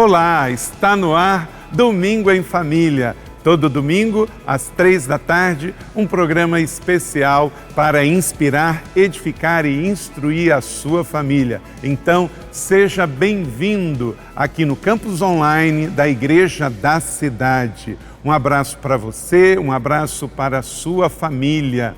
Olá, está no ar Domingo em Família. Todo domingo, às 3 da tarde, um programa especial para inspirar, edificar e instruir a sua família. Então, seja bem-vindo aqui no campus online da Igreja da Cidade. Um abraço para você, um abraço para a sua família.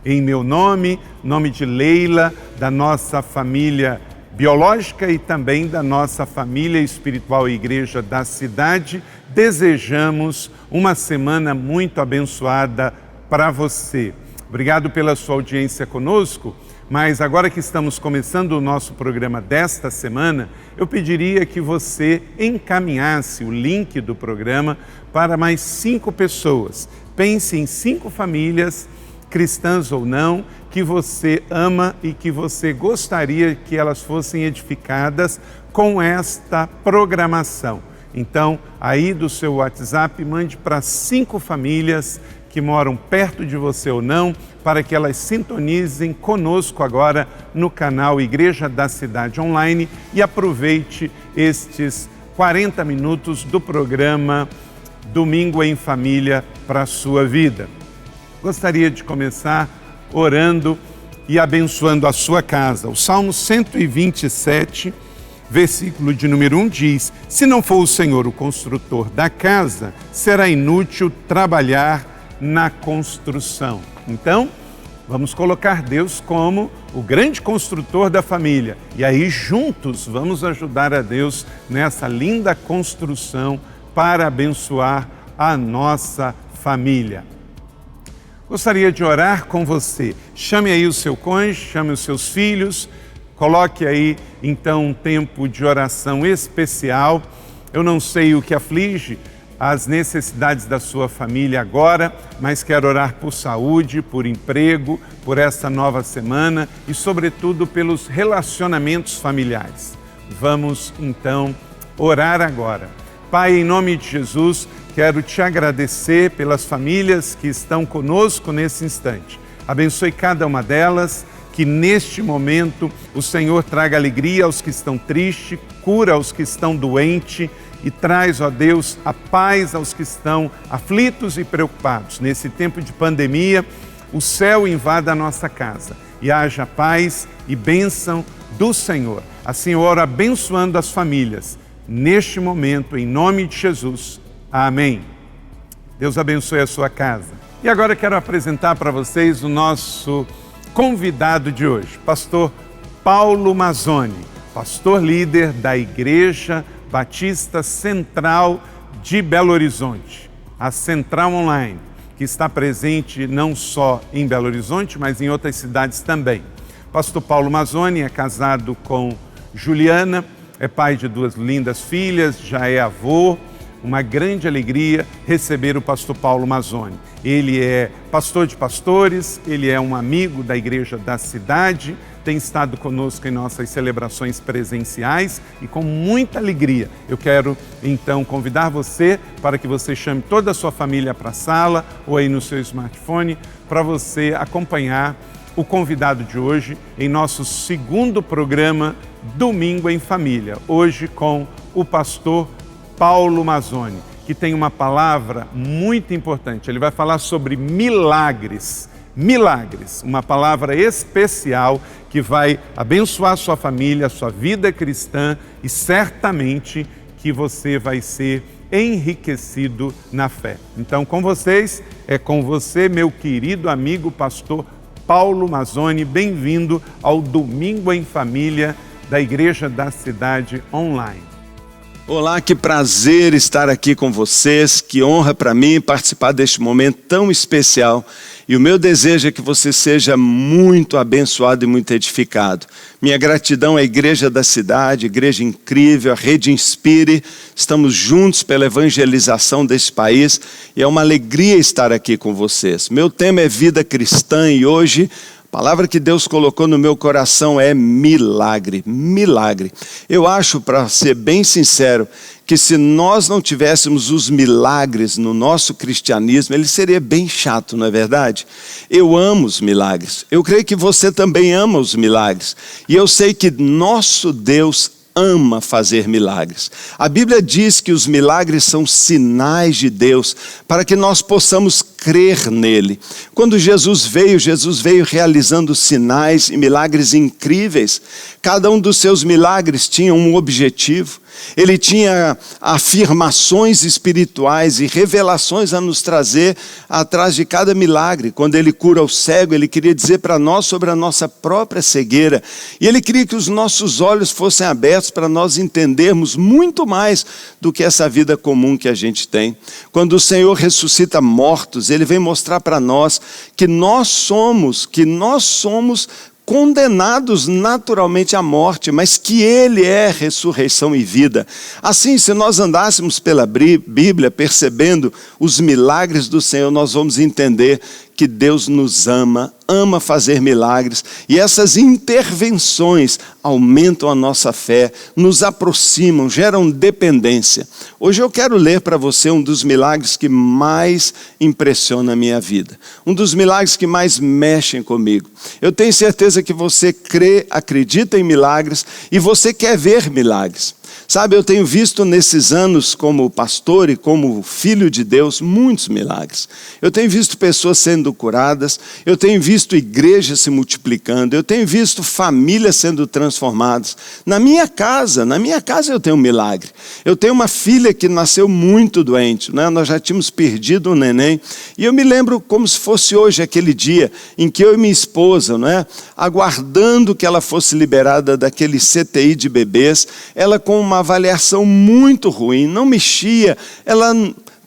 Em meu nome, nome de Leila, da nossa família biológica e também da nossa família espiritual Igreja da Cidade, desejamos uma semana muito abençoada para você. Obrigado pela sua audiência conosco, mas agora que estamos começando o nosso programa desta semana, eu pediria que você encaminhasse o link do programa para mais 5 pessoas. Pense em 5 famílias, cristãs ou não, que você ama e que você gostaria que elas fossem edificadas com esta programação. Então, aí do seu WhatsApp, mande para 5 famílias que moram perto de você ou não, para que elas sintonizem conosco agora no canal Igreja da Cidade Online e aproveite estes 40 minutos do programa Domingo em Família para a sua vida. Gostaria de começar orando e abençoando a sua casa. O Salmo 127, versículo de número 1 diz: se não for o Senhor o construtor da casa, será inútil trabalhar na construção. Então, vamos colocar Deus como o grande construtor da família. E aí, juntos, vamos ajudar a Deus nessa linda construção para abençoar a nossa família. Gostaria de orar com você. Chame aí o seu cônjuge, chame os seus filhos, coloque aí então um tempo de oração especial. Eu não sei o que aflige as necessidades da sua família agora, mas quero orar por saúde, por emprego, por essa nova semana e, sobretudo, pelos relacionamentos familiares. Vamos então orar agora. Pai, em nome de Jesus, quero te agradecer pelas famílias que estão conosco nesse instante. Abençoe cada uma delas, que neste momento o Senhor traga alegria aos que estão tristes, cura aos que estão doentes e traz, ó Deus, a paz aos que estão aflitos e preocupados. Nesse tempo de pandemia, o céu invada a nossa casa e haja paz e bênção do Senhor. Assim eu oro abençoando as famílias. Neste momento, em nome de Jesus. Amém. Deus abençoe a sua casa. E agora quero apresentar para vocês o nosso convidado de hoje, pastor Paulo Mazzoni, pastor líder da Igreja Batista Central de Belo Horizonte, a Central Online, que está presente não só em Belo Horizonte, mas em outras cidades também. Pastor Paulo Mazzoni é casado com Juliana, é pai de 2 lindas filhas, já é avô. Uma grande alegria receber o pastor Paulo Mazzoni. Ele é pastor de pastores, ele é um amigo da Igreja da Cidade, tem estado conosco em nossas celebrações presenciais e com muita alegria. Eu quero então convidar você para que você chame toda a sua família para a sala ou aí no seu smartphone para você acompanhar o convidado de hoje em nosso 2º programa Domingo em Família. Hoje com o pastor Paulo Mazzoni, que tem uma palavra muito importante. Ele vai falar sobre milagres. Milagres, uma palavra especial que vai abençoar a sua família, a sua vida cristã e certamente que você vai ser enriquecido na fé. Então, com vocês, é com você, meu querido amigo pastor Paulo Mazzoni. Bem-vindo ao Domingo em Família da Igreja da Cidade Online. Olá, que prazer estar aqui com vocês, que honra para mim participar deste momento tão especial. E o meu desejo é que você seja muito abençoado e muito edificado. Minha gratidão à Igreja da Cidade, igreja incrível, a Rede Inspire. Estamos juntos pela evangelização desse país e é uma alegria estar aqui com vocês. Meu tema é vida cristã e hoje a palavra que Deus colocou no meu coração é milagre, milagre. Eu acho, para ser bem sincero, que se nós não tivéssemos os milagres no nosso cristianismo, ele seria bem chato, não é verdade? Eu amo os milagres. Eu creio que você também ama os milagres. E eu sei que nosso Deus ama fazer milagres. A Bíblia diz que os milagres são sinais de Deus para que nós possamos crer nele. Quando Jesus veio realizando sinais e milagres incríveis. Cada um dos seus milagres tinha um objetivo. Ele tinha afirmações espirituais e revelações a nos trazer atrás de cada milagre. Quando ele cura o cego, ele queria dizer para nós sobre a nossa própria cegueira. E ele queria que os nossos olhos fossem abertos para nós entendermos muito mais do que essa vida comum que a gente tem. Quando o Senhor ressuscita mortos, ele vem mostrar para nós que nós somos condenados naturalmente à morte, mas que Ele é ressurreição e vida. Assim, se nós andássemos pela Bíblia percebendo os milagres do Senhor, nós vamos entender que Deus nos ama fazer milagres, e essas intervenções aumentam a nossa fé, nos aproximam, geram dependência. Hoje eu quero ler para você um dos milagres que mais impressiona a minha vida, um dos milagres que mais mexem comigo. Eu tenho certeza que você crê, acredita em milagres e você quer ver milagres. Sabe, eu tenho visto nesses anos como pastor e como filho de Deus muitos milagres. Eu tenho visto pessoas sendo curadas, eu tenho visto igrejas se multiplicando, eu tenho visto famílias sendo transformadas. Na minha casa eu tenho um milagre. Eu tenho uma filha que nasceu muito doente, né? Nós já tínhamos perdido um neném, e eu me lembro como se fosse hoje aquele dia em que eu e minha esposa, né, aguardando que ela fosse liberada daquele CTI de bebês, ela com uma avaliação muito ruim, não mexia, ela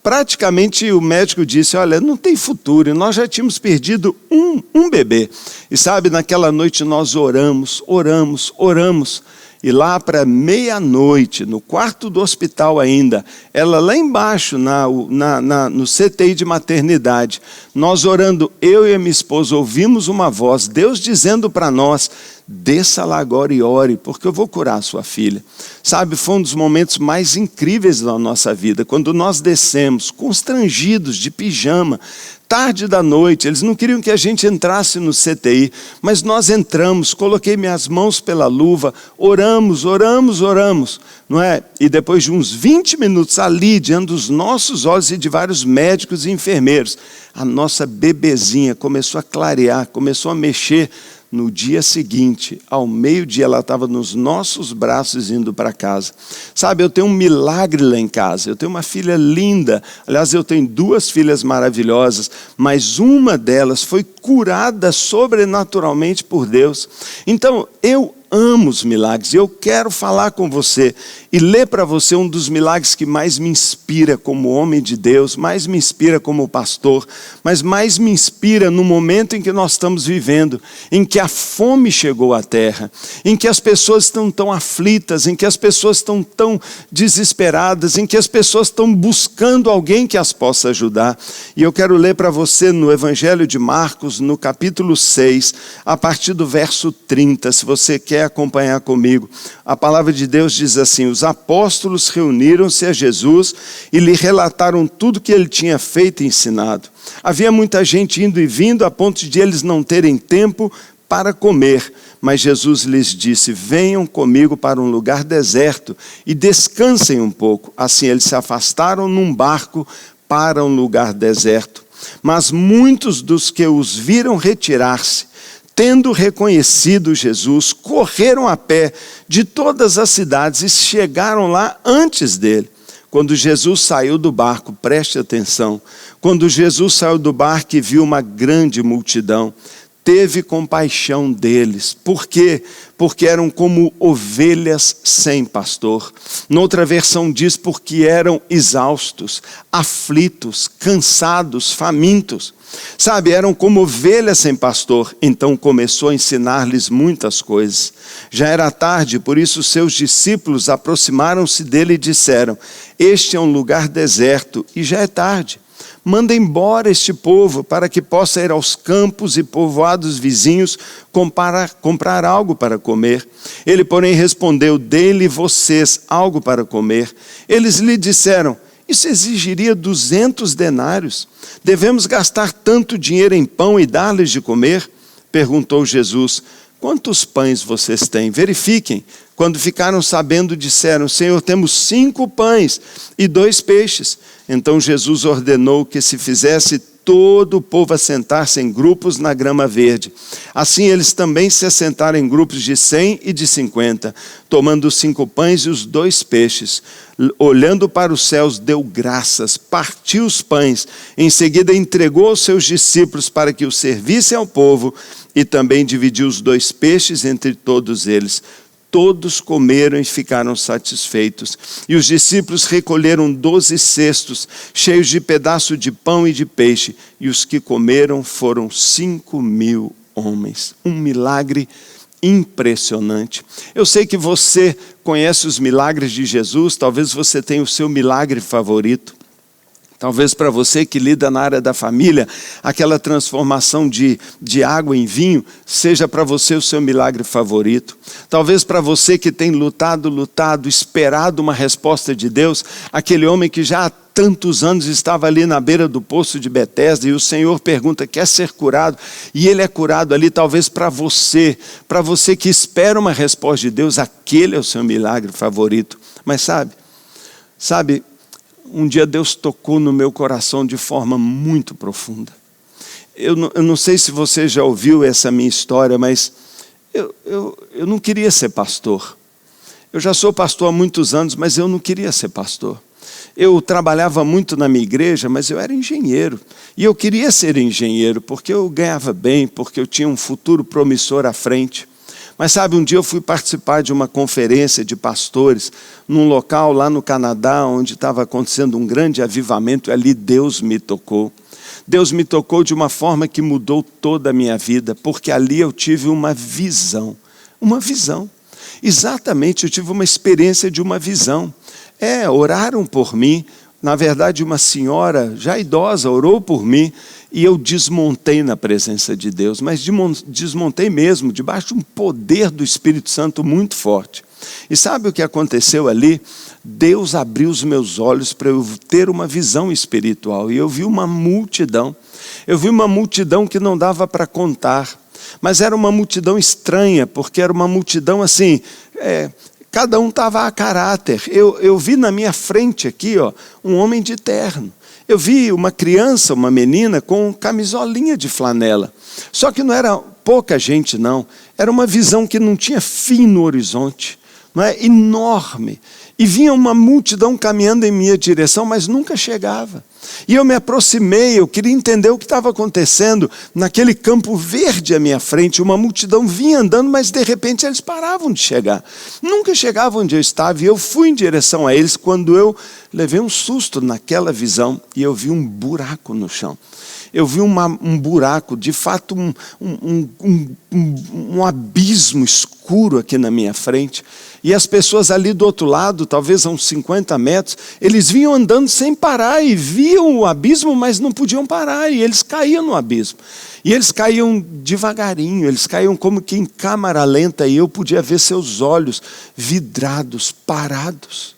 praticamente, o médico disse, olha, não tem futuro, e nós já tínhamos perdido um bebê. E sabe, naquela noite nós oramos, e lá para meia-noite, no quarto do hospital ainda, ela lá embaixo, no CTI de maternidade, nós orando, eu e a minha esposa, ouvimos uma voz, Deus dizendo para nós, desça lá agora e ore, porque eu vou curar a sua filha. Sabe, foi um dos momentos mais incríveis da nossa vida, quando nós descemos, constrangidos, de pijama, tarde da noite, eles não queriam que a gente entrasse no CTI, mas nós entramos, coloquei minhas mãos pela luva, oramos, não é? E depois de uns 20 minutos ali, diante dos nossos olhos e de vários médicos e enfermeiros, a nossa bebezinha começou a clarear, começou a mexer. No dia seguinte, ao meio-dia, ela estava nos nossos braços indo para casa. Sabe, eu tenho um milagre lá em casa. Eu tenho uma filha linda. Aliás, eu tenho 2 filhas maravilhosas, mas uma delas foi curada sobrenaturalmente por Deus. Então, eu amo os milagres, e eu quero falar com você e ler para você um dos milagres que mais me inspira como homem de Deus, mais me inspira como pastor, mas mais me inspira no momento em que nós estamos vivendo, em que a fome chegou à terra, em que as pessoas estão tão aflitas, em que as pessoas estão tão desesperadas, em que as pessoas estão buscando alguém que as possa ajudar. E eu quero ler para você no Evangelho de Marcos, no capítulo 6, a partir do verso 30, se você quer acompanhar comigo. A palavra de Deus diz assim, os apóstolos reuniram-se a Jesus e lhe relataram tudo que ele tinha feito e ensinado. Havia muita gente indo e vindo a ponto de eles não terem tempo para comer, mas Jesus lhes disse, venham comigo para um lugar deserto e descansem um pouco. Assim eles se afastaram num barco para um lugar deserto. Mas muitos dos que os viram retirar-se, tendo reconhecido Jesus, correram a pé de todas as cidades e chegaram lá antes dele. Quando Jesus saiu do barco, preste atenção, quando Jesus saiu do barco e viu uma grande multidão, teve compaixão deles. Por quê? Porque eram como ovelhas sem pastor. Noutra versão diz, porque eram exaustos, aflitos, cansados, famintos. Sabe, eram como ovelhas sem pastor. Então começou a ensinar-lhes muitas coisas. Já era tarde, por isso seus discípulos aproximaram-se dele e disseram, este é um lugar deserto e já é tarde. Manda embora este povo para que possa ir aos campos e povoados vizinhos comprar algo para comer. Ele, porém, respondeu, dê-lhe vocês algo para comer. Eles lhe disseram, isso exigiria 200 denários. Devemos gastar tanto dinheiro em pão e dar-lhes de comer? Perguntou Jesus, quantos pães vocês têm? Verifiquem. Quando ficaram sabendo, disseram: Senhor, temos 5 pães e 2 peixes. Então Jesus ordenou que se fizesse todo o povo assentar-se em grupos na grama verde. Assim eles também se assentaram em grupos de 100 e de 50, tomando os 5 pães e os 2 peixes. Olhando para os céus, deu graças, partiu os pães, em seguida entregou aos seus discípulos para que os servissem ao povo, e também dividiu os 2 peixes entre todos eles. Todos comeram e ficaram satisfeitos. E os discípulos recolheram 12 cestos, cheios de pedaço de pão e de peixe. E os que comeram foram 5.000 homens. Um milagre impressionante. Eu sei que você conhece os milagres de Jesus, talvez você tenha o seu milagre favorito. Talvez para você que lida na área da família, aquela transformação de água em vinho seja para você o seu milagre favorito. Talvez para você que tem lutado, esperado uma resposta de Deus, aquele homem que já há tantos anos estava ali na beira do poço de Betesda e o Senhor pergunta: quer ser curado? E ele é curado ali. Talvez para você que espera uma resposta de Deus, aquele é o seu milagre favorito. Mas sabe, um dia Deus tocou no meu coração de forma muito profunda. Eu não sei se você já ouviu essa minha história, mas eu não queria ser pastor. Eu já sou pastor há muitos anos, mas eu não queria ser pastor. Eu trabalhava muito na minha igreja, mas eu era engenheiro. E eu queria ser engenheiro porque eu ganhava bem, porque eu tinha um futuro promissor à frente. Mas sabe, um dia eu fui participar de uma conferência de pastores num local lá no Canadá, onde estava acontecendo um grande avivamento, e ali Deus me tocou. Deus me tocou de uma forma que mudou toda a minha vida, porque ali eu tive uma visão. Uma visão. Exatamente, eu tive uma experiência de uma visão. Oraram por mim. Na verdade, uma senhora já idosa orou por mim e eu desmontei na presença de Deus, mas desmontei mesmo, debaixo de um poder do Espírito Santo muito forte. E sabe o que aconteceu ali? Deus abriu os meus olhos para eu ter uma visão espiritual e eu vi uma multidão. Eu vi uma multidão que não dava para contar, mas era uma multidão estranha, porque era uma multidão assim... Cada um estava a caráter. Eu vi na minha frente aqui, um homem de terno. Eu vi uma criança, uma menina com camisolinha de flanela. Só que não era pouca gente, não. Era uma visão que não tinha fim no horizonte. Não é? Enorme. E vinha uma multidão caminhando em minha direção, mas nunca chegava. E eu me aproximei, eu queria entender o que estava acontecendo naquele campo verde à minha frente. Uma multidão vinha andando, mas de repente eles paravam de chegar. Nunca chegavam onde eu estava, e eu fui em direção a eles quando eu levei um susto naquela visão e eu vi um buraco no chão. Eu vi um buraco, de fato um abismo escuro aqui na minha frente. E as pessoas ali do outro lado, talvez a uns 50 metros, eles vinham andando sem parar e viam o abismo, mas não podiam parar, e eles caíam no abismo. E eles caíam devagarinho, eles caíam como que em câmara lenta, e eu podia ver seus olhos vidrados, parados.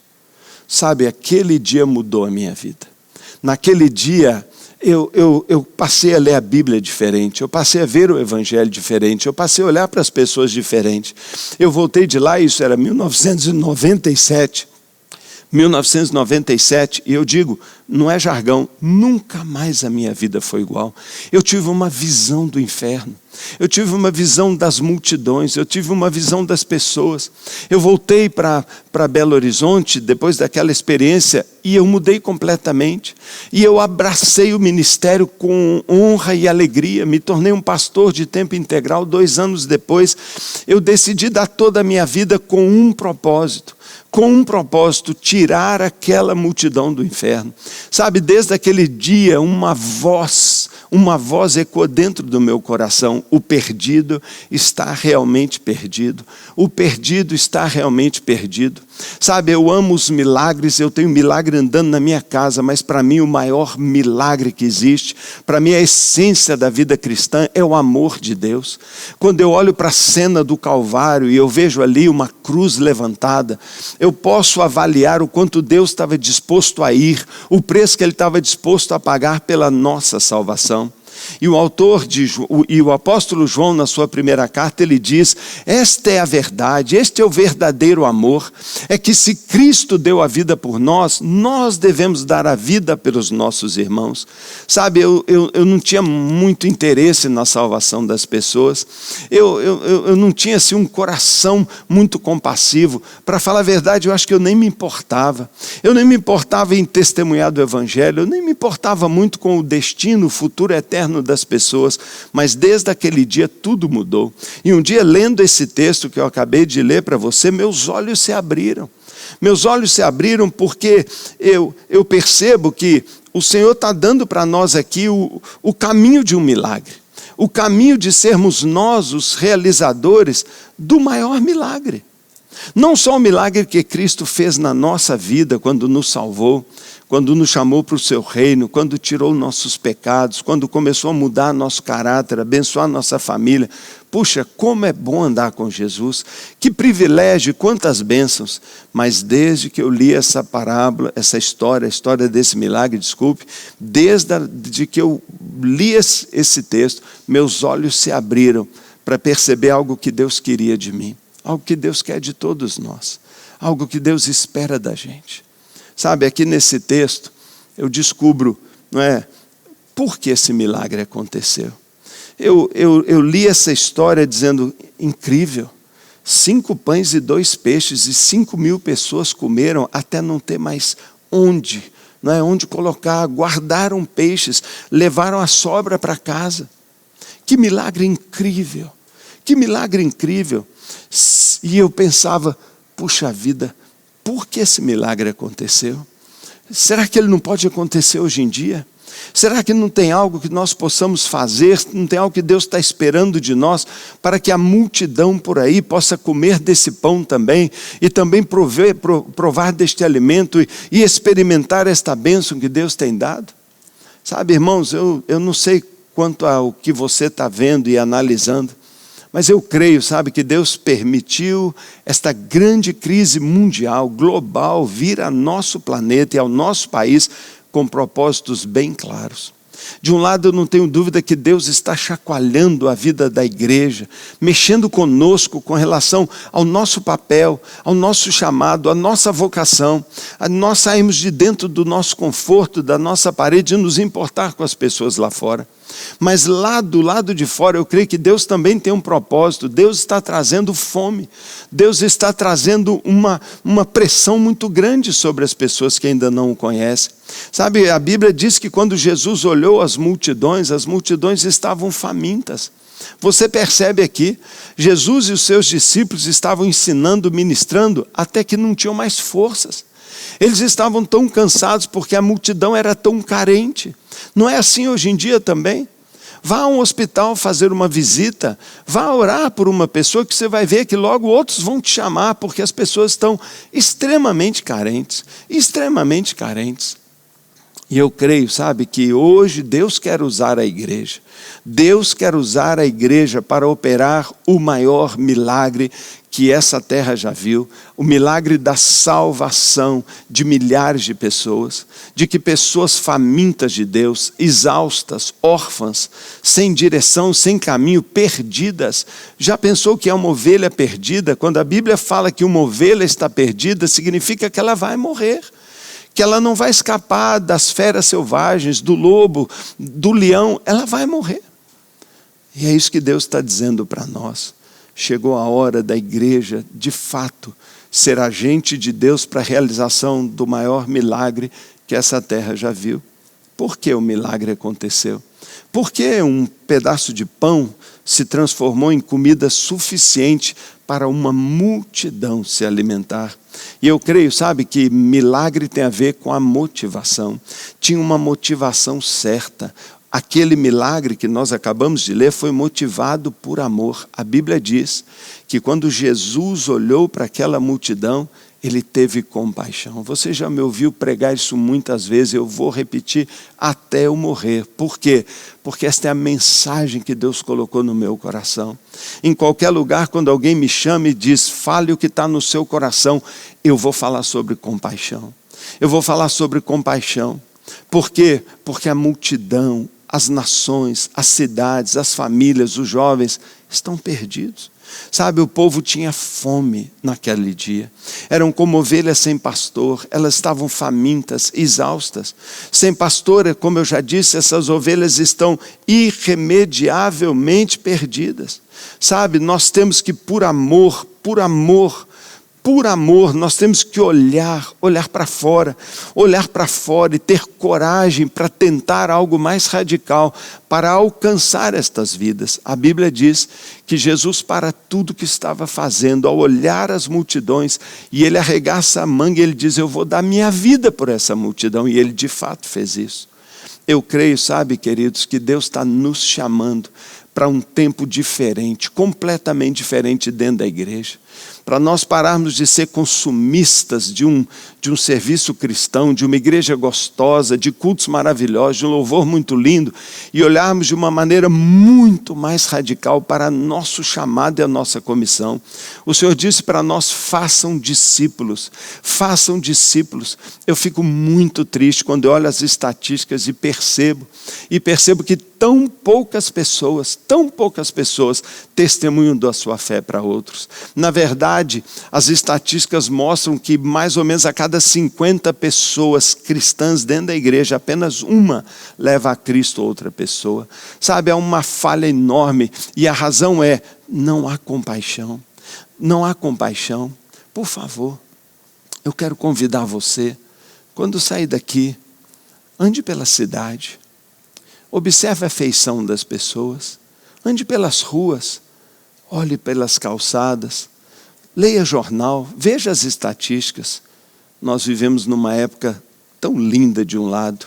Sabe, aquele dia mudou a minha vida. Naquele dia... Eu passei a ler a Bíblia diferente, eu passei a ver o Evangelho diferente, eu passei a olhar para as pessoas diferente. Eu voltei de lá, isso era 1997, e eu digo, não é jargão, nunca mais a minha vida foi igual. Eu tive uma visão do inferno, eu tive uma visão das multidões, eu tive uma visão das pessoas. Eu voltei para Belo Horizonte depois daquela experiência e eu mudei completamente. E eu abracei o ministério com honra e alegria, me tornei um pastor de tempo integral. 2 anos depois, eu decidi dar toda a minha vida com um propósito, tirar aquela multidão do inferno. Sabe, desde aquele dia, uma voz ecoou dentro do meu coração: o perdido está realmente perdido. O perdido está realmente perdido. Sabe, eu amo os milagres, eu tenho milagre andando na minha casa, mas para mim o maior milagre que existe, para mim a essência da vida cristã é o amor de Deus. Quando eu olho para a cena do Calvário e eu vejo ali uma cruz levantada, eu posso avaliar o quanto Deus estava disposto a ir, o preço que Ele estava disposto a pagar pela nossa salvação. E o apóstolo João, na sua primeira carta, ele diz: esta é a verdade, este é o verdadeiro amor, é que se Cristo deu a vida por nós, nós devemos dar a vida pelos nossos irmãos. Sabe, eu não tinha muito interesse na salvação das pessoas, eu não tinha assim, um coração muito compassivo. Para falar a verdade, eu acho que eu nem me importava. Eu nem me importava em testemunhar do Evangelho, eu nem me importava muito com o destino, o futuro eterno das pessoas, mas desde aquele dia tudo mudou. E um dia, lendo esse texto que eu acabei de ler para você, meus olhos se abriram. Meus olhos se abriram porque eu percebo que o Senhor está dando para nós aqui o caminho de um milagre. O caminho de sermos nós os realizadores do maior milagre. Não só o milagre que Cristo fez na nossa vida quando nos salvou, quando nos chamou para o seu reino, quando tirou nossos pecados, quando começou a mudar nosso caráter, abençoar nossa família. Puxa, como é bom andar com Jesus, que privilégio, quantas bênçãos. Mas desde que eu li essa parábola, essa história, a história desse milagre, desde que eu li esse texto, meus olhos se abriram para perceber algo que Deus queria de mim, algo que Deus quer de todos nós, algo que Deus espera da gente. Sabe, aqui nesse texto, eu descubro, por que esse milagre aconteceu. Eu li essa história dizendo, incrível, 5 pães e 2 peixes, e 5.000 pessoas comeram até não ter mais onde colocar, guardaram peixes, levaram a sobra para casa. Que milagre incrível, que milagre incrível. E eu pensava, puxa vida, por que esse milagre aconteceu? Será que ele não pode acontecer hoje em dia? Será que não tem algo que nós possamos fazer, não tem algo que Deus está esperando de nós, para que a multidão por aí possa comer desse pão também, e também provar deste alimento, e experimentar esta bênção que Deus tem dado? Sabe, irmãos, eu não sei quanto ao que você está vendo e analisando, mas eu creio, sabe, que Deus permitiu esta grande crise mundial, global, vir a nosso planeta e ao nosso país com propósitos bem claros. De um lado, eu não tenho dúvida que Deus está chacoalhando a vida da igreja, mexendo conosco com relação ao nosso papel, ao nosso chamado, à nossa vocação, a nós sairmos de dentro do nosso conforto, da nossa parede, e nos importar com as pessoas lá fora. Mas lá do lado de fora, eu creio que Deus também tem um propósito. Deus está trazendo fome, Deus está trazendo uma pressão muito grande sobre as pessoas que ainda não o conhecem. Sabe, a Bíblia diz que quando Jesus olhou as multidões estavam famintas. Você percebe aqui, Jesus e os seus discípulos estavam ensinando, ministrando, até que não tinham mais forças. Eles estavam tão cansados porque a multidão era tão carente. Não é assim hoje em dia também? Vá a um hospital fazer uma visita, vá orar por uma pessoa, que você vai ver que logo outros vão te chamar, porque as pessoas estão extremamente carentes, extremamente carentes. E eu creio, sabe, que hoje Deus quer usar a igreja. Deus quer usar a igreja para operar o maior milagre que essa terra já viu, o milagre da salvação de milhares de pessoas, de que pessoas famintas de Deus, exaustas, órfãs, sem direção, sem caminho, perdidas. Já pensou que é uma ovelha perdida? Quando a Bíblia fala que uma ovelha está perdida, significa que ela vai morrer, que ela não vai escapar das feras selvagens, do lobo, do leão, ela vai morrer. E é isso que Deus está dizendo para nós. Chegou a hora da igreja, de fato, ser agente de Deus para a realização do maior milagre que essa terra já viu. Por que o milagre aconteceu? Por que um pedaço de pão se transformou em comida suficiente para uma multidão se alimentar? E eu creio, sabe, que milagre tem a ver com a motivação. Tinha uma motivação certa. Aquele milagre que nós acabamos de ler foi motivado por amor. A Bíblia diz que quando Jesus olhou para aquela multidão, ele teve compaixão. Você já me ouviu pregar isso muitas vezes, eu vou repetir até eu morrer. Por quê? Porque esta é a mensagem que Deus colocou no meu coração. Em qualquer lugar, quando alguém me chama e diz, fale o que está no seu coração, eu vou falar sobre compaixão. Eu vou falar sobre compaixão. Por quê? Porque a multidão, as nações, as cidades, as famílias, os jovens estão perdidos. Sabe, o povo tinha fome naquele dia. Eram como ovelhas sem pastor, elas estavam famintas, exaustas. Sem pastor, como eu já disse, essas ovelhas estão irremediavelmente perdidas. Sabe, nós temos que, por amor, nós temos que olhar para fora e ter coragem para tentar algo mais radical, para alcançar estas vidas. A Bíblia diz que Jesus para tudo que estava fazendo, ao olhar as multidões, e ele arregaça a manga e ele diz: eu vou dar minha vida por essa multidão, e ele de fato fez isso. Eu creio, sabe, queridos, que Deus está nos chamando para um tempo diferente, completamente diferente dentro da igreja. Para nós pararmos de ser consumistas de um serviço cristão, de uma igreja gostosa, de cultos maravilhosos, de um louvor muito lindo, e olharmos de uma maneira muito mais radical para nosso chamado e a nossa comissão. O Senhor disse para nós: façam discípulos, façam discípulos. Eu fico muito triste quando eu olho as estatísticas e percebo que tão poucas pessoas testemunham da sua fé para outros. Na verdade, as estatísticas mostram que mais ou menos a cada 50 pessoas cristãs dentro da igreja, apenas uma leva a Cristo outra pessoa. Sabe, há uma falha enorme, e a razão é: não há compaixão. Não há compaixão. Por favor, eu quero convidar você, quando sair daqui, ande pela cidade, observe a feição das pessoas, ande pelas ruas, olhe pelas calçadas, leia jornal, veja as estatísticas. Nós vivemos numa época tão linda de um lado.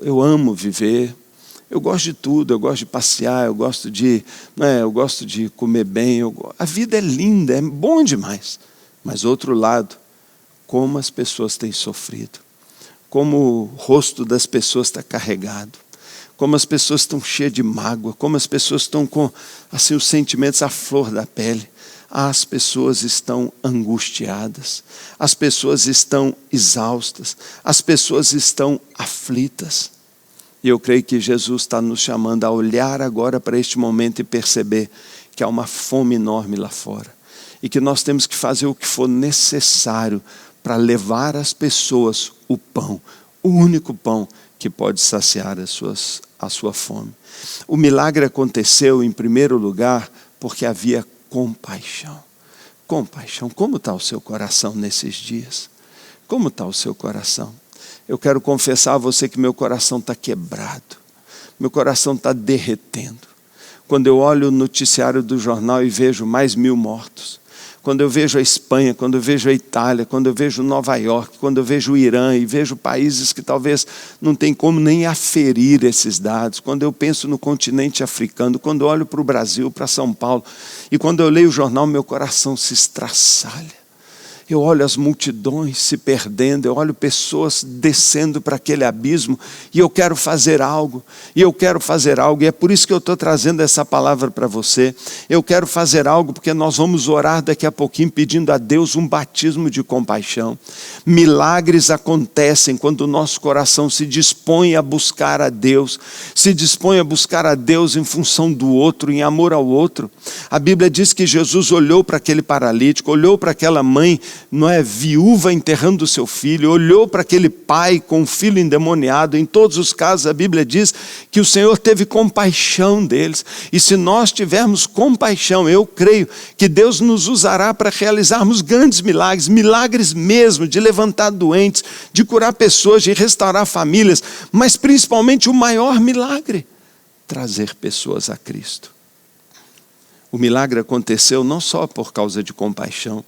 Eu amo viver, eu gosto de tudo, eu gosto de passear, eu gosto de comer bem. A vida é linda, é bom demais. Mas outro lado, como as pessoas têm sofrido, como o rosto das pessoas está carregado, como as pessoas estão cheias de mágoa, como as pessoas estão com assim, os sentimentos à flor da pele. As pessoas estão angustiadas, as pessoas estão exaustas, as pessoas estão aflitas. E eu creio que Jesus está nos chamando a olhar agora para este momento e perceber que há uma fome enorme lá fora. E que nós temos que fazer o que for necessário para levar às pessoas o pão, o único pão que pode saciar a sua fome. O milagre aconteceu, em primeiro lugar, porque havia compaixão. Compaixão. Como está o seu coração nesses dias? Como está o seu coração? Eu quero confessar a você que meu coração está quebrado. Meu coração está derretendo. Quando eu olho o noticiário do jornal e vejo mais 1.000 mortos. Quando eu vejo a Espanha, quando eu vejo a Itália, quando eu vejo Nova York, quando eu vejo o Irã e vejo países que talvez não tem como nem aferir esses dados. Quando eu penso no continente africano, quando eu olho para o Brasil, para São Paulo, e quando eu leio o jornal, meu coração se estraçalha. Eu olho as multidões se perdendo, eu olho pessoas descendo para aquele abismo, e eu quero fazer algo, e é por isso que eu estou trazendo essa palavra para você. Eu quero fazer algo, porque nós vamos orar daqui a pouquinho, pedindo a Deus um batismo de compaixão. Milagres acontecem quando o nosso coração se dispõe a buscar a Deus, em função do outro, em amor ao outro. A Bíblia diz que Jesus olhou para aquele paralítico, olhou para aquela mãe, viúva enterrando o seu filho, olhou para aquele pai com um filho endemoniado. Em todos os casos a Bíblia diz que o Senhor teve compaixão deles, e se nós tivermos compaixão, eu creio que Deus nos usará para realizarmos grandes milagres mesmo, de levantar doentes, de curar pessoas, de restaurar famílias, mas principalmente o maior milagre, trazer pessoas a Cristo. O milagre aconteceu não só por causa de compaixão,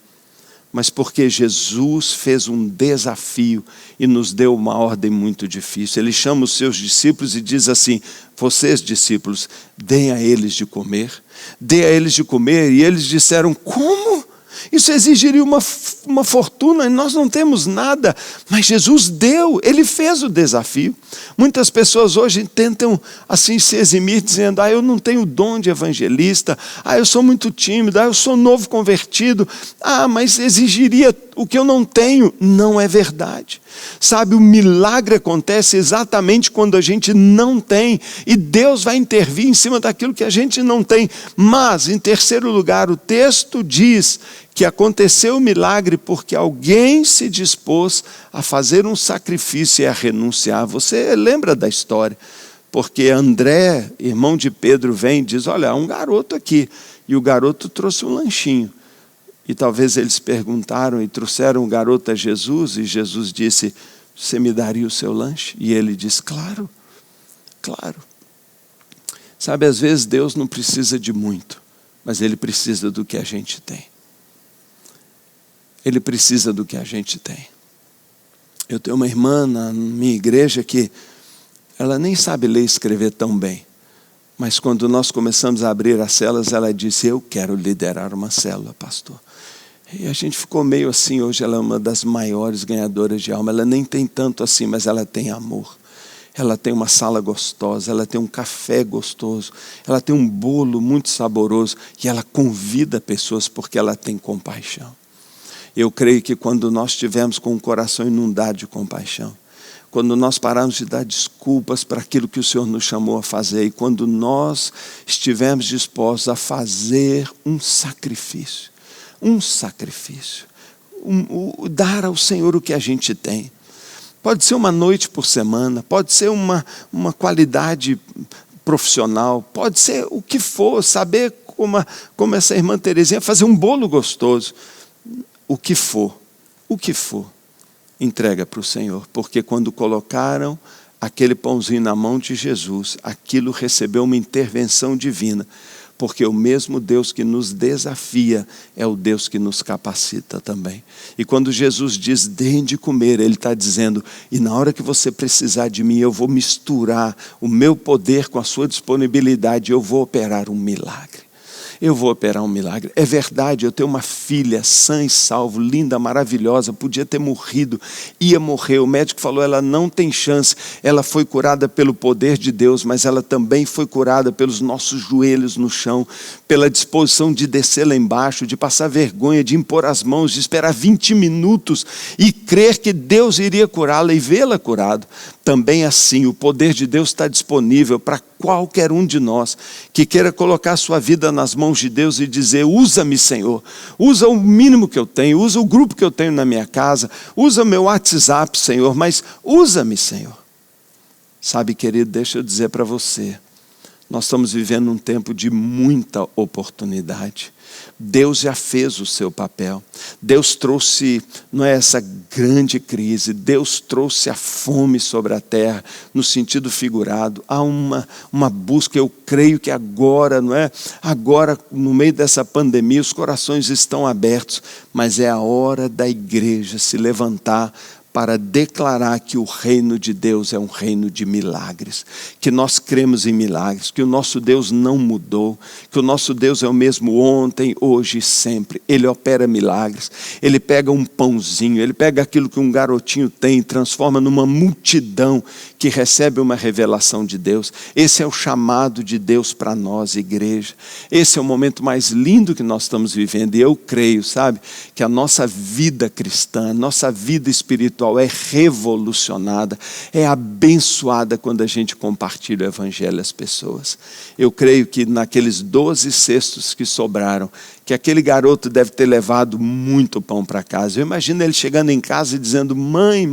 mas porque Jesus fez um desafio e nos deu uma ordem muito difícil. Ele chama os seus discípulos e diz assim: vocês, discípulos, deem a eles de comer. Dê a eles de comer. E eles disseram: como? Isso exigiria uma fortuna, e nós não temos nada. Mas Jesus deu, Ele fez o desafio. Muitas pessoas hoje tentam assim se eximir, dizendo: eu não tenho dom de evangelista, eu sou muito tímido, eu sou novo convertido. Mas exigiria o que eu não tenho não é verdade. Sabe, o milagre acontece exatamente quando a gente não tem, e Deus vai intervir em cima daquilo que a gente não tem. Mas, em terceiro lugar, o texto diz que aconteceu o milagre porque alguém se dispôs a fazer um sacrifício e a renunciar. Você lembra da história? Porque André, irmão de Pedro, vem e diz: olha, há um garoto aqui. E o garoto trouxe um lanchinho. E talvez eles perguntaram e trouxeram o garoto a Jesus, e Jesus disse: você me daria o seu lanche? E ele disse: claro, claro. Sabe, às vezes Deus não precisa de muito, mas Ele precisa do que a gente tem. Ele precisa do que a gente tem. Eu tenho uma irmã na minha igreja que ela nem sabe ler e escrever tão bem. Mas quando nós começamos a abrir as células, ela disse: eu quero liderar uma célula, pastor. E a gente ficou meio assim. Hoje ela é uma das maiores ganhadoras de alma. Ela nem tem tanto assim, mas ela tem amor. Ela tem uma sala gostosa, ela tem um café gostoso, ela tem um bolo muito saboroso, e ela convida pessoas porque ela tem compaixão. Eu creio que quando nós estivermos com o coração inundado de compaixão, quando nós pararmos de dar desculpas para aquilo que o Senhor nos chamou a fazer, e quando nós estivermos dispostos a fazer um sacrifício, dar ao Senhor o que a gente tem. Pode ser uma noite por semana, pode ser uma qualidade profissional, pode ser o que for, saber como essa irmã Terezinha, fazer um bolo gostoso. O que for, entrega para o Senhor, porque quando colocaram aquele pãozinho na mão de Jesus, aquilo recebeu uma intervenção divina, porque o mesmo Deus que nos desafia é o Deus que nos capacita também. E quando Jesus diz: deem de comer, Ele está dizendo: e na hora que você precisar de mim, eu vou misturar o meu poder com a sua disponibilidade, eu vou operar um milagre. Eu vou operar um milagre. É verdade, eu tenho uma filha sã e salvo, linda, maravilhosa, podia ter morrido, ia morrer. O médico falou: ela não tem chance. Ela foi curada pelo poder de Deus, mas ela também foi curada pelos nossos joelhos no chão, pela disposição de descer lá embaixo, de passar vergonha, de impor as mãos, de esperar 20 minutos e crer que Deus iria curá-la e vê-la curada. Também assim, o poder de Deus está disponível para qualquer um de nós que queira colocar a sua vida nas mãos de Deus e dizer: usa-me, Senhor, usa o mínimo que eu tenho, usa o grupo que eu tenho na minha casa, usa o meu WhatsApp, Senhor, mas usa-me, Senhor. Sabe, querido, deixa eu dizer para você, nós estamos vivendo um tempo de muita oportunidade. Deus já fez o seu papel. Deus trouxe, não é essa grande crise, Deus trouxe a fome sobre a terra, no sentido figurado. Há uma busca, eu creio que agora, não é? Agora, no meio dessa pandemia, os corações estão abertos, mas é a hora da igreja se levantar para declarar que o reino de Deus é um reino de milagres, que nós cremos em milagres, que o nosso Deus não mudou, que o nosso Deus é o mesmo ontem, hoje e sempre. Ele opera milagres, Ele pega um pãozinho, Ele pega aquilo que um garotinho tem e transforma numa multidão que recebe uma revelação de Deus. Esse é o chamado de Deus para nós, igreja. Esse é o momento mais lindo que nós estamos vivendo, e eu creio, sabe, que a nossa vida cristã, a nossa vida espiritual é revolucionada, é abençoada quando a gente compartilha o evangelho às pessoas. Eu creio que naqueles 12 cestos que sobraram, que aquele garoto deve ter levado muito pão para casa. Eu imagino ele chegando em casa e dizendo: mãe,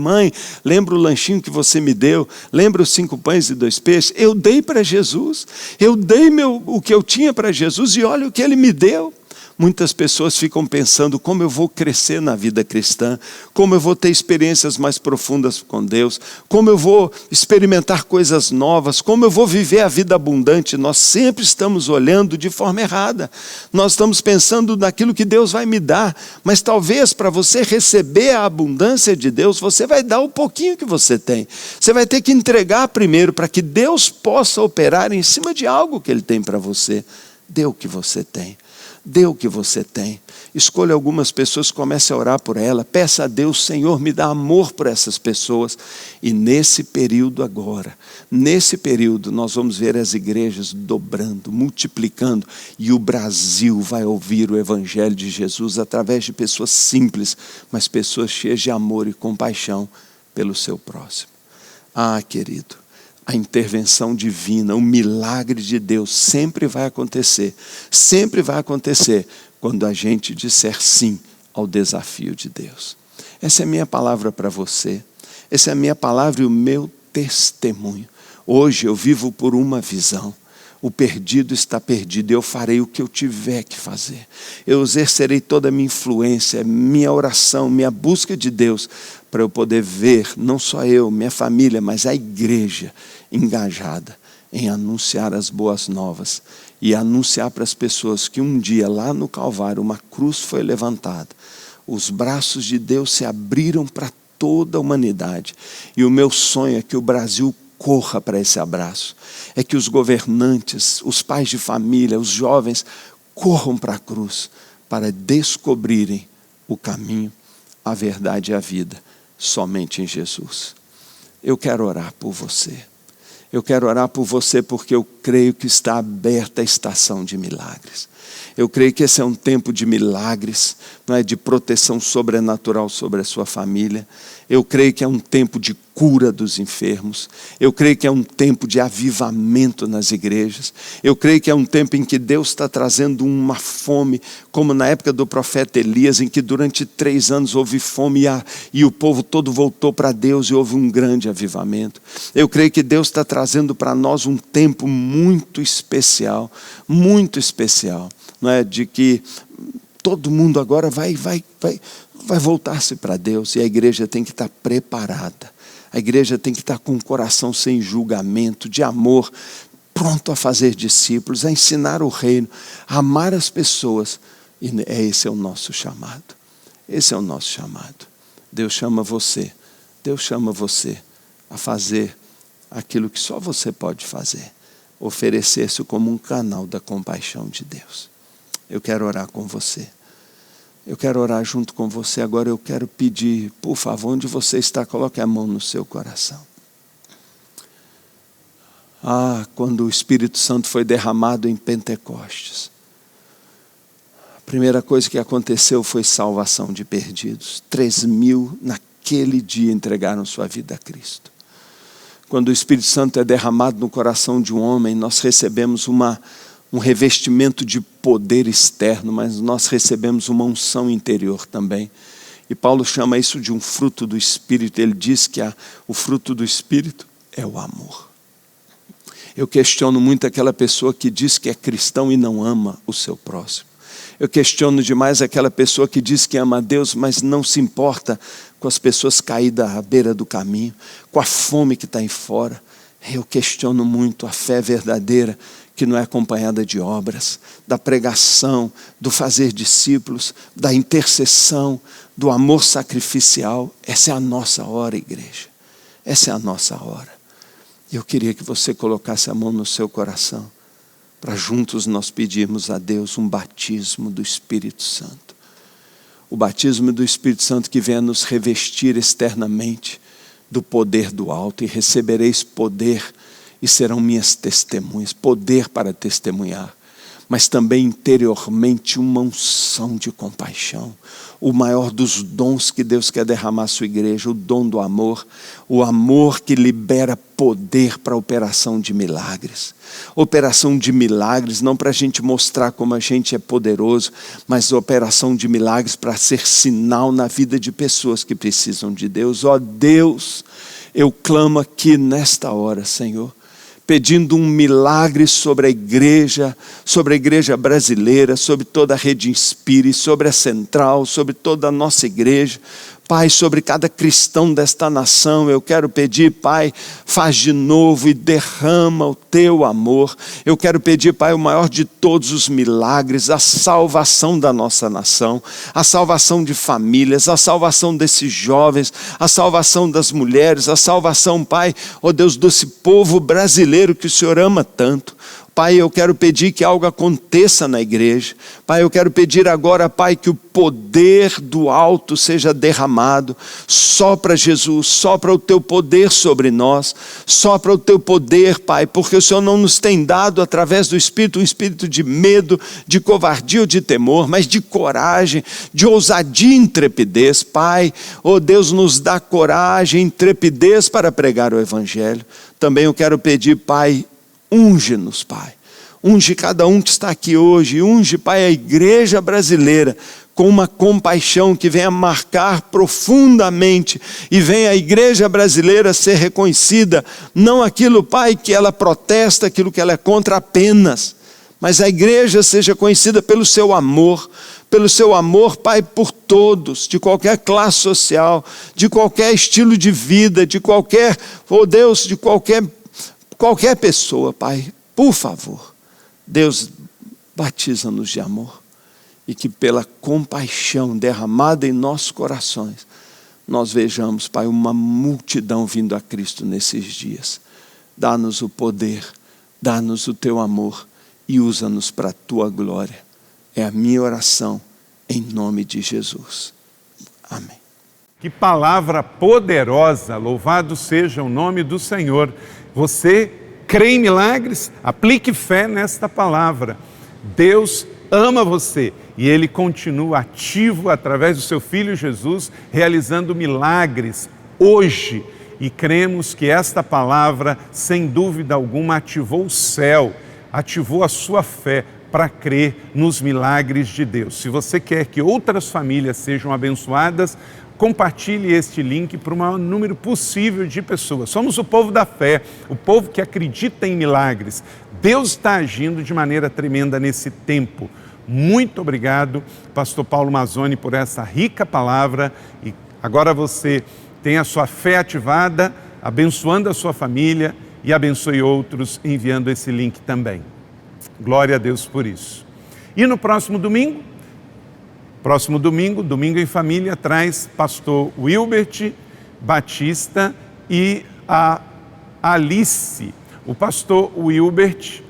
lembra o lanchinho que você me deu? Lembra os 5 pães e 2 peixes? Eu dei para Jesus, eu dei o que eu tinha para Jesus, e olha o que Ele me deu. Muitas pessoas ficam pensando: como eu vou crescer na vida cristã, como eu vou ter experiências mais profundas com Deus, como eu vou experimentar coisas novas, como eu vou viver a vida abundante. Nós sempre estamos olhando de forma errada. Nós estamos pensando naquilo que Deus vai me dar, mas talvez para você receber a abundância de Deus, você vai dar o pouquinho que você tem. Você vai ter que entregar primeiro para que Deus possa operar em cima de algo que Ele tem para você. Dê o que você tem. Dê o que você tem. Escolha algumas pessoas, comece a orar por ela. Peça a Deus, Senhor, me dá amor por essas pessoas. E nesse período agora, nesse período, nós vamos ver as igrejas dobrando, multiplicando. E o Brasil vai ouvir o Evangelho de Jesus através de pessoas simples, mas pessoas cheias de amor e compaixão pelo seu próximo. Ah, querido, a intervenção divina, o milagre de Deus sempre vai acontecer quando a gente disser sim ao desafio de Deus. Essa é a minha palavra para você, essa é a minha palavra e o meu testemunho. Hoje eu vivo por uma visão. O perdido está perdido, eu farei o que eu tiver que fazer. Eu exercerei toda a minha influência, minha oração, minha busca de Deus, para eu poder ver, não só eu, minha família, mas a igreja engajada em anunciar as boas novas e anunciar para as pessoas que um dia lá no Calvário uma cruz foi levantada, os braços de Deus se abriram para toda a humanidade, e o meu sonho é que o Brasil corra para esse abraço, é que os governantes, os pais de família, os jovens corram para a cruz para descobrirem o caminho, a verdade e a vida somente em Jesus. Eu quero orar por você. Eu quero orar por você porque eu creio que está aberta a estação de milagres. Eu creio que esse é um tempo de milagres, não é, de proteção sobrenatural sobre a sua família. Eu creio que é um tempo de cura dos enfermos. Eu creio que é um tempo de avivamento nas igrejas. Eu creio que é um tempo em que Deus está trazendo uma fome, como na época do profeta Elias, em que durante 3 anos houve fome e o povo todo voltou para Deus e houve um grande avivamento. Eu creio que Deus está trazendo para nós um tempo muito especial, não é, de que todo mundo agora vai voltar-se para Deus, e a igreja tem que estar preparada. A igreja tem que estar com o coração sem julgamento, de amor, pronto a fazer discípulos, a ensinar o reino, a amar as pessoas. E esse é o nosso chamado. Esse é o nosso chamado. Deus chama você a fazer aquilo que só você pode fazer. Oferecer-se como um canal da compaixão de Deus. Eu quero orar com você. Eu quero orar junto com você. Agora eu quero pedir, por favor, onde você está, coloque a mão no seu coração. Quando o Espírito Santo foi derramado em Pentecostes, a primeira coisa que aconteceu foi salvação de perdidos. 3.000 naquele dia entregaram sua vida a Cristo. Quando o Espírito Santo é derramado no coração de um homem, nós recebemos um revestimento de poder externo, mas nós recebemos uma unção interior também. E Paulo chama isso de um fruto do Espírito. Ele diz que o fruto do Espírito é o amor. Eu questiono muito aquela pessoa que diz que é cristão e não ama o seu próximo. Eu questiono demais aquela pessoa que diz que ama a Deus, mas não se importa com as pessoas caídas à beira do caminho, com a fome que está aí fora. Eu questiono muito a fé verdadeira, que não é acompanhada de obras, da pregação, do fazer discípulos, da intercessão, do amor sacrificial. Essa é a nossa hora, igreja. Essa é a nossa hora. Eu queria que você colocasse a mão no seu coração, para juntos nós pedirmos a Deus um batismo do Espírito Santo. O batismo do Espírito Santo que venha nos revestir externamente do poder do alto, e recebereis poder e serão minhas testemunhas, poder para testemunhar, mas também interiormente uma unção de compaixão. O maior dos dons que Deus quer derramar à sua igreja, o dom do amor, o amor que libera poder para a operação de milagres. Operação de milagres, não para a gente mostrar como a gente é poderoso, mas operação de milagres para ser sinal na vida de pessoas que precisam de Deus. Ó Deus, eu clamo aqui nesta hora, Senhor, pedindo um milagre sobre a igreja brasileira, sobre toda a Rede Inspire, sobre a Central, sobre toda a nossa igreja. Pai, sobre cada cristão desta nação, eu quero pedir, Pai, faz de novo e derrama o teu amor. Eu quero pedir, Pai, o maior de todos os milagres, a salvação da nossa nação, a salvação de famílias, a salvação desses jovens, a salvação das mulheres, a salvação, Pai, ó Deus, desse povo brasileiro que o Senhor ama tanto. Pai, eu quero pedir que algo aconteça na igreja. Pai, eu quero pedir agora, Pai, que o poder do alto seja derramado. Sopra, Jesus, sopra o teu poder sobre nós. Sopra o teu poder, Pai, porque o Senhor não nos tem dado através do Espírito um espírito de medo, de covardia ou de temor, mas de coragem, de ousadia e intrepidez. Pai, oh Deus, nos dá coragem e intrepidez para pregar o Evangelho. Também eu quero pedir, Pai, unge-nos, Pai. Unge cada um que está aqui hoje. Unge, Pai, a igreja brasileira com uma compaixão que venha marcar profundamente e venha a igreja brasileira ser reconhecida, não aquilo, Pai, que ela protesta, aquilo que ela é contra apenas, mas a igreja seja conhecida pelo seu amor, Pai, por todos, de qualquer classe social, de qualquer estilo de vida, de qualquer, oh Deus, de qualquer pessoa, Pai. Por favor, Deus, batiza-nos de amor e que pela compaixão derramada em nossos corações, nós vejamos, Pai, uma multidão vindo a Cristo nesses dias. Dá-nos o poder, dá-nos o teu amor e usa-nos para a tua glória. É a minha oração, em nome de Jesus. Amém. Que palavra poderosa, louvado seja o nome do Senhor. Você crê em milagres? Aplique fé nesta palavra. Deus ama você e Ele continua ativo através do seu Filho Jesus, realizando milagres hoje. E cremos que esta palavra, sem dúvida alguma, ativou o céu, ativou a sua fé para crer nos milagres de Deus. Se você quer que outras famílias sejam abençoadas, compartilhe este link para o maior número possível de pessoas. Somos o povo da fé, o povo que acredita em milagres. Deus está agindo de maneira tremenda nesse tempo. Muito obrigado, pastor Paulo Mazzoni, por essa rica palavra. E agora você tem a sua fé ativada, abençoando a sua família e abençoe outros enviando esse link também. Glória a Deus por isso. E no próximo domingo, Domingo em Família, traz pastor Wilbert Batista e a Alice. O pastor Wilbert,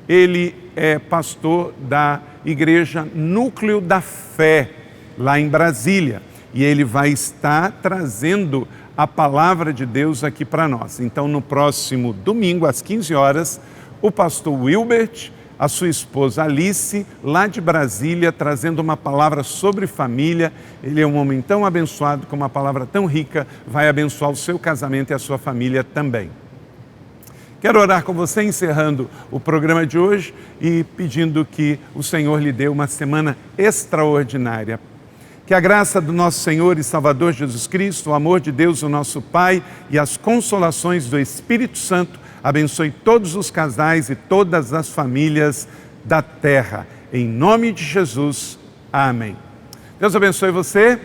ele é pastor da Igreja Núcleo da Fé, lá em Brasília. E ele vai estar trazendo a palavra de Deus aqui para nós. Então, no próximo domingo, às 15 horas, o pastor Wilbert, a sua esposa Alice, lá de Brasília, trazendo uma palavra sobre família. Ele é um homem tão abençoado, com uma palavra tão rica, vai abençoar o seu casamento e a sua família também. Quero orar com você, encerrando o programa de hoje e pedindo que o Senhor lhe dê uma semana extraordinária. Que a graça do nosso Senhor e Salvador Jesus Cristo, o amor de Deus, o nosso Pai, e as consolações do Espírito Santo abençoe todos os casais e todas as famílias da terra. Em nome de Jesus, amém. Deus abençoe você.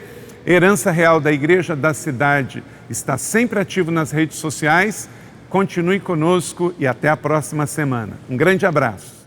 Herança Real da Igreja da Cidade está sempre ativo nas redes sociais. Continue conosco e até a próxima semana. Um grande abraço.